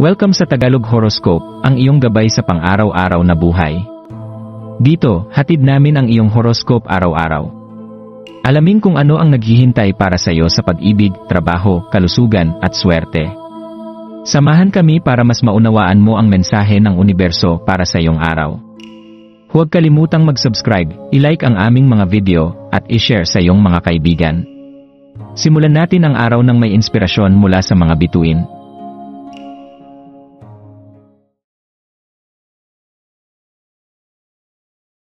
Welcome sa Tagalog Horoscope, ang iyong gabay sa pang-araw-araw na buhay. Dito, hatid namin ang iyong horoscope araw-araw. Alamin kung ano ang naghihintay para sa iyo sa pag-ibig, trabaho, kalusugan, at swerte. Samahan kami para mas maunawaan mo ang mensahe ng universo para sa iyong araw. Huwag kalimutang mag-subscribe, i-like ang aming mga video, at i-share sa iyong mga kaibigan. Simulan natin ang araw ng may inspirasyon mula sa mga bituin.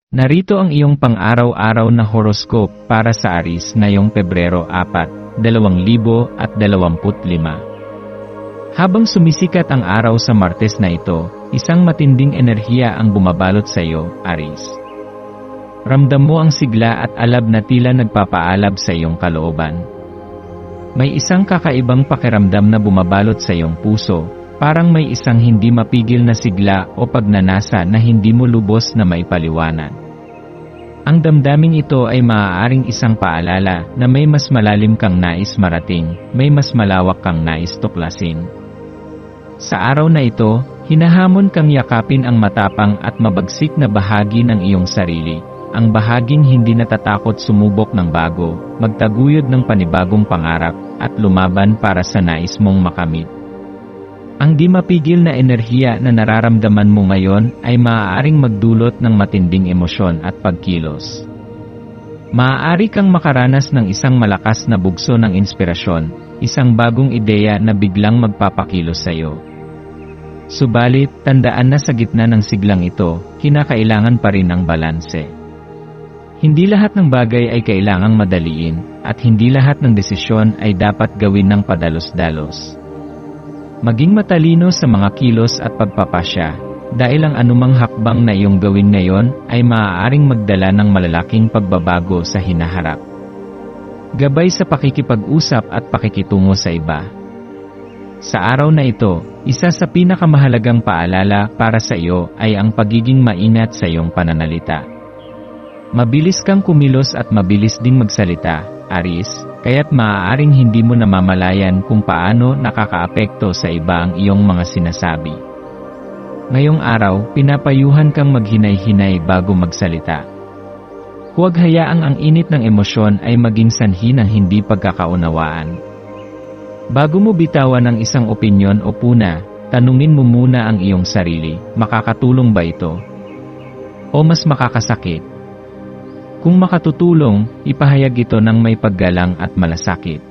Narito ang iyong pang-araw-araw na horoscope para sa Aries ngayong Pebrero 4, 2025. Habang sumisikat ang araw sa Martes na ito, isang matinding enerhiya ang bumabalot sa iyo, Aries. Ramdam mo ang sigla at alab na tila nagpapaalab sa iyong kalooban. May isang kakaibang pakiramdam na bumabalot sa iyong puso, parang may isang hindi mapigil na sigla o pagnanasa na hindi mo lubos na maipaliwanag. Ang damdaming ito ay maaaring isang paalala na may mas malalim kang nais marating, may mas malawak kang nais tuklasin. Sa araw na ito, hinahamon kang yakapin ang matapang at mabagsik na bahagi ng iyong sarili, ang bahaging hindi natatakot sumubok ng bago, magtaguyod ng panibagong pangarap, at lumaban para sa nais mong makamit. Ang di mapigil na enerhiya na nararamdaman mo ngayon ay maaaring magdulot ng matinding emosyon at pagkilos. Maaari kang makaranas ng isang malakas na bugso ng inspirasyon, isang bagong ideya na biglang magpapakilos sa iyo. Subalit, tandaan na sa gitna ng siglang ito, kinakailangan pa rin ang balanse. Hindi lahat ng bagay ay kailangang madaliin, at hindi lahat ng desisyon ay dapat gawin ng padalos-dalos. Maging matalino sa mga kilos at pagpapasya, dahil ang anumang hakbang na iyong gawin ngayon ay maaaring magdala ng malalaking pagbabago sa hinaharap. Gabay sa pakikipag-usap at pakikitungo sa iba. Sa araw na ito, isa sa pinakamahalagang paalala para sa iyo ay ang pagiging maingat sa iyong pananalita. Mabilis kang kumilos at mabilis ding magsalita, Aries, kaya't maaaring hindi mo namamalayan kung paano nakakaapekto sa iba ang iyong mga sinasabi. Ngayong araw, pinapayuhan kang maghinay-hinay bago magsalita. Huwag hayaang ang init ng emosyon ay maging sanhi ng hindi pagkakaunawaan. Bago mo bitawan ang isang opinyon o puna, tanungin mo muna ang iyong sarili, makakatulong ba ito? O mas makakasakit? Kung makatutulong, ipahayag ito ng may paggalang at malasakit.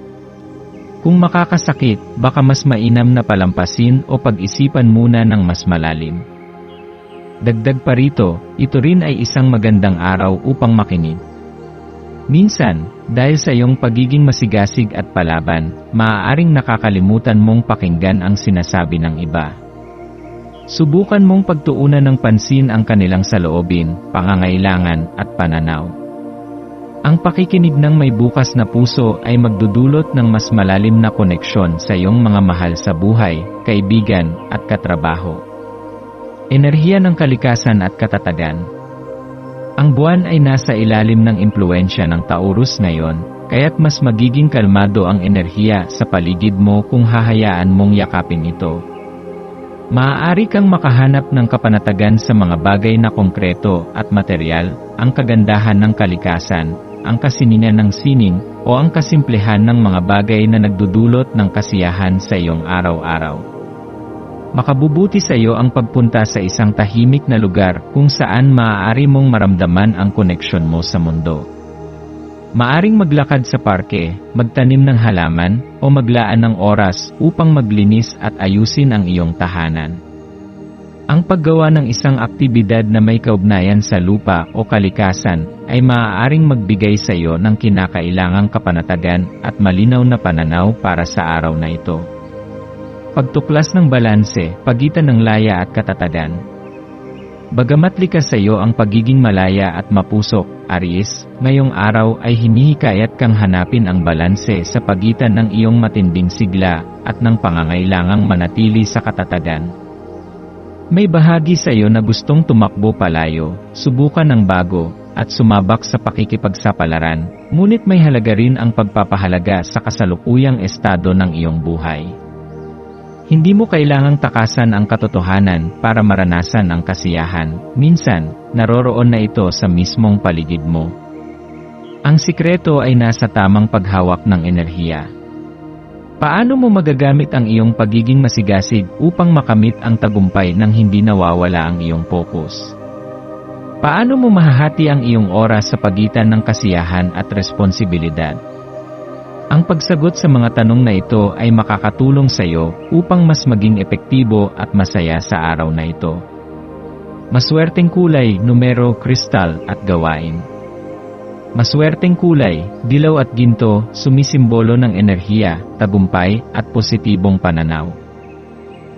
Kung makakasakit, baka mas mainam na palampasin o pag-isipan muna ng mas malalim. Dagdag pa rito, ito rin ay isang magandang araw upang makinig. Minsan, dahil sa iyong pagiging masigasig at palaban, maaaring nakakalimutan mong pakinggan ang sinasabi ng iba. Subukan mong pagtuunan ng pansin ang kanilang saloobin, pangangailangan, at pananaw. Ang pakikinig ng may bukas na puso ay magdudulot ng mas malalim na koneksyon sa iyong mga mahal sa buhay, kaibigan, at katrabaho. Enerhiya ng kalikasan at katatagan. Ang buwan ay nasa ilalim ng impluwensya ng Taurus ngayon, kaya't mas magiging kalmado ang enerhiya sa paligid mo kung hahayaan mong yakapin ito. Maaari kang makahanap ng kapanatagan sa mga bagay na konkreto at materyal, ang kagandahan ng kalikasan, ang kasiningan ng sining, o ang kasimplehan ng mga bagay na nagdudulot ng kasiyahan sa iyong araw-araw. Makabubuti sa iyo ang pagpunta sa isang tahimik na lugar kung saan maaari mong maramdaman ang koneksyon mo sa mundo. Maaring maglakad sa parke, magtanim ng halaman, o maglaan ng oras upang maglinis at ayusin ang iyong tahanan. Ang paggawa ng isang aktibidad na may kaugnayan sa lupa o kalikasan ay maaaring magbigay sa iyo ng kinakailangang kapanatagan at malinaw na pananaw para sa araw na ito. Pagtuklas ng balanse, pagitan ng laya at katatagan. Bagamat likas sa iyo ang pagiging malaya at mapusok, Aries, ngayong araw ay hinihikayat kang hanapin ang balanse sa pagitan ng iyong matinding sigla at ng pangangailangang manatili sa katatagan. May bahagi sa iyo na gustong tumakbo palayo, subukan ng bago, at sumabak sa pakikipagsapalaran, ngunit may halaga rin ang pagpapahalaga sa kasalukuyang estado ng iyong buhay. Hindi mo kailangang takasan ang katotohanan para maranasan ang kasiyahan. Minsan, naroroon na ito sa mismong paligid mo. Ang sikreto ay nasa tamang paghawak ng enerhiya. Paano mo magagamit ang iyong pagiging masigasig upang makamit ang tagumpay nang hindi nawawala ang iyong focus? Paano mo mahahati ang iyong oras sa pagitan ng kasiyahan at responsibilidad? Ang pagsagot sa mga tanong na ito ay makakatulong sa iyo upang mas maging epektibo at masaya sa araw na ito. Maswerteng kulay, numero, kristal at gawain. Maswerteng kulay, dilaw at ginto, sumisimbolo ng enerhiya, tagumpay at positibong pananaw.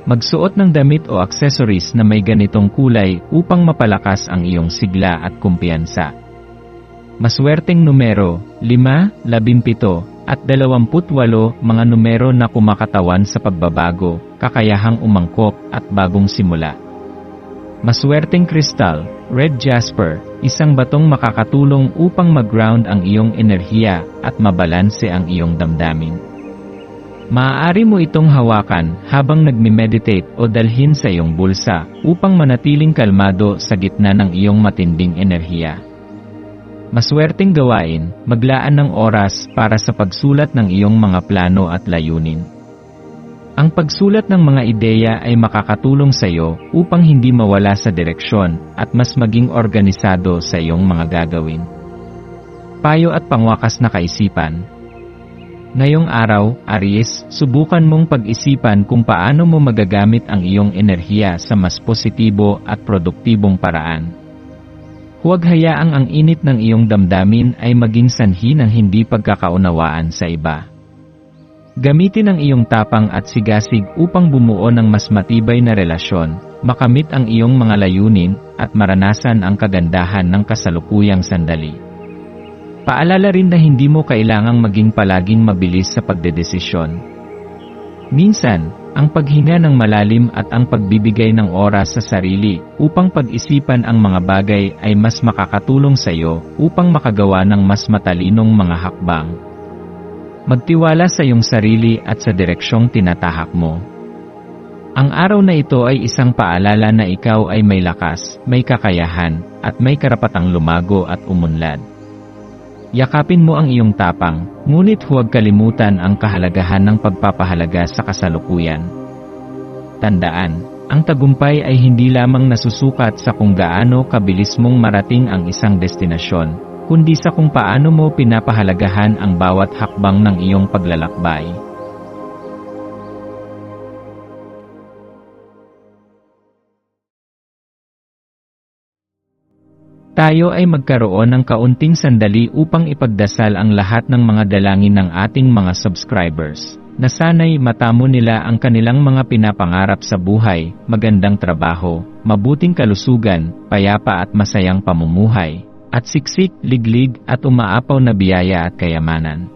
Magsuot ng damit o accessories na may ganitong kulay upang mapalakas ang iyong sigla at kumpiyansa. Maswerteng numero, 5, 17, at 28 mga numero na kumakatawan sa pagbabago, kakayahang umangkop at bagong simula. Maswerteng kristal, red jasper, isang batong makakatulong upang mag-ground ang iyong enerhiya at mabalanse ang iyong damdamin. Maaari mo itong hawakan habang nagme-meditate o dalhin sa iyong bulsa upang manatiling kalmado sa gitna ng iyong matinding enerhiya. Maswerteng gawain, maglaan ng oras para sa pagsulat ng iyong mga plano at layunin. Ang pagsulat ng mga ideya ay makakatulong sa iyo upang hindi mawala sa direksyon at mas maging organisado sa iyong mga gagawin. Payo at pangwakas na kaisipan. Ngayong araw, Aries, subukan mong pag-isipan kung paano mo magagamit ang iyong enerhiya sa mas positibo at produktibong paraan. Huwag hayaang ang init ng iyong damdamin ay maging sanhi ng hindi pagkakaunawaan sa iba. Gamitin ang iyong tapang at sigasig upang bumuo ng mas matibay na relasyon, makamit ang iyong mga layunin, at maranasan ang kagandahan ng kasalukuyang sandali. Paalala rin na hindi mo kailangang maging palaging mabilis sa pagdedesisyon. Minsan, ang paghinga ng malalim at ang pagbibigay ng oras sa sarili upang pag-isipan ang mga bagay ay mas makakatulong sa iyo upang makagawa ng mas matalinong mga hakbang. Magtiwala sa iyong sarili at sa direksyong tinatahak mo. Ang araw na ito ay isang paalala na ikaw ay may lakas, may kakayahan, at may karapatang lumago at umunlad. Yakapin mo ang iyong tapang, ngunit huwag kalimutan ang kahalagahan ng pagpapahalaga sa kasalukuyan. Tandaan, ang tagumpay ay hindi lamang nasusukat sa kung gaano kabilis mong marating ang isang destinasyon, kundi sa kung paano mo pinapahalagahan ang bawat hakbang ng iyong paglalakbay. Tayo ay magkaroon ng kaunting sandali upang ipagdasal ang lahat ng mga dalangin ng ating mga subscribers, na sana'y matamo nila ang kanilang mga pinapangarap sa buhay, magandang trabaho, mabuting kalusugan, payapa at masayang pamumuhay, at siksik, liglig at umaapaw na biyaya at kayamanan.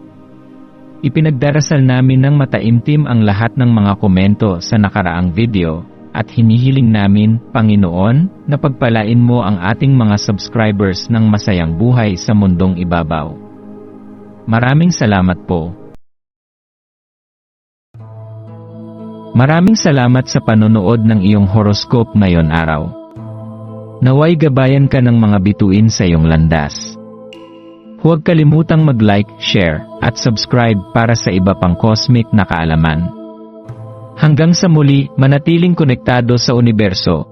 Ipinagdarasal namin ng mataimtim ang lahat ng mga komento sa nakaraang video, at hinihiling namin, Panginoon, na pagpalain mo ang ating mga subscribers ng masayang buhay sa mundong ibabaw. Maraming salamat po. Maraming salamat sa panonood ng iyong horoscope ngayon araw. Naway gabayan ka ng mga bituin sa iyong landas. Huwag kalimutang mag-like, share, at subscribe para sa iba pang cosmic na kaalaman. Hanggang sa muli, manatiling konektado sa universo,